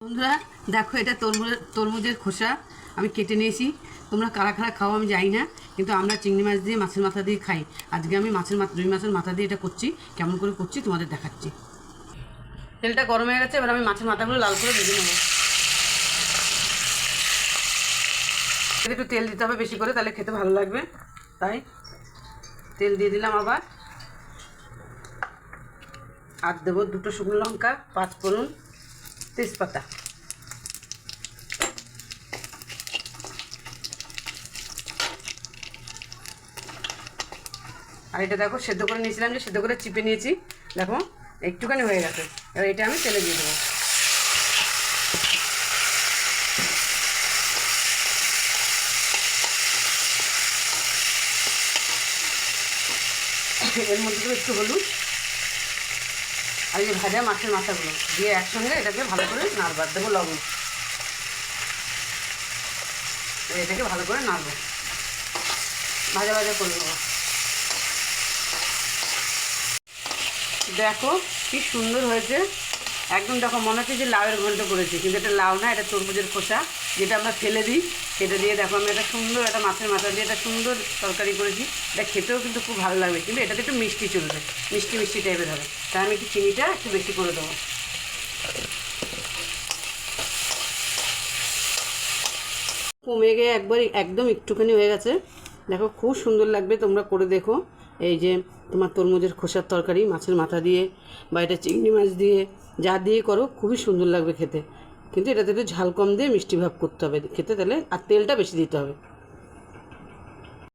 বন্ধুরা দেখো, এটা তরমুজের খোসা আমি কেটে নিয়েছি। তোমরা কারা কারা খাও আমি জানি না, কিন্তু আমরা চিংড়ি মাছ দিয়ে মাছের মাথা দিয়ে খাই। আজকে আমি রুই মাছের মাথা দিয়ে এটা করছি। কেমন করে করছি তোমাদের দেখাচ্ছি। তেলটা গরম হয়ে গেছে, এবার আমি মাছের মাথাগুলো লাল করে ভেজে নেব। একটু তেল দিতে হবে বেশি করে, তাহলে খেতে ভালো লাগবে। তাই তেল দিয়ে দিলাম। আর দেবো 2টো শুকনো লঙ্কা, 5 ফোড়ন, তেজপাতা। আর এটা দেখো, সেদ্ধ করে নিয়েছিলাম, যে সেদ্ধ করে চিপে নিয়েছি। দেখো একটুখানি হয়ে গেছে। এবার এটা আমি তেলে দিয়ে দেবো। এর মধ্যে দেবো একটু হলুদ, আর এই যে ভাজা মাছের মাথাগুলো দিয়ে একসঙ্গে এটাকে ভালো করে নাড়বার দেবো। লবণ, এটাকে ভালো করে নাড়বো, ভাজা ভাজা করে নেবো। দেখো কি সুন্দর হয়েছে একদম। দেখো মনে হচ্ছে যে লাউয়ের ঘন্ট করেছি, কিন্তু এটা লাউ না, এটা তরমুজের খোসা, যেটা আমরা ফেলে দিই। সেটা দিয়ে দেখো আমি একটা সুন্দর একটা মাছের মাথা দিয়ে একটা সুন্দর তরকারি করেছি। এটা খেতেও কিন্তু খুব ভালো লাগবে, কিন্তু এটাতে একটু মিষ্টি চলবে, মিষ্টি মিষ্টি টাইপের হবে। তাই আমি একটু চিনিটা একটু বেশি করে দেবো। কমে গিয়ে একদম একটুখানি হয়ে গেছে। দেখো খুব সুন্দর লাগবে, তোমরা করে দেখো। এই যে তোমার তরমুজের খোসার তরকারি মাছের মাথা দিয়ে বা এটা চিংড়ি মাছ দিয়ে যা দিয়ে করো, খুবই সুন্দর লাগবে খেতে। কিন্তু এটাতে একটু ঝাল কম দিয়ে মিষ্টি ভাব করতে হবে খেতে, তাহলে আর তেলটা বেশি দিতে হবে।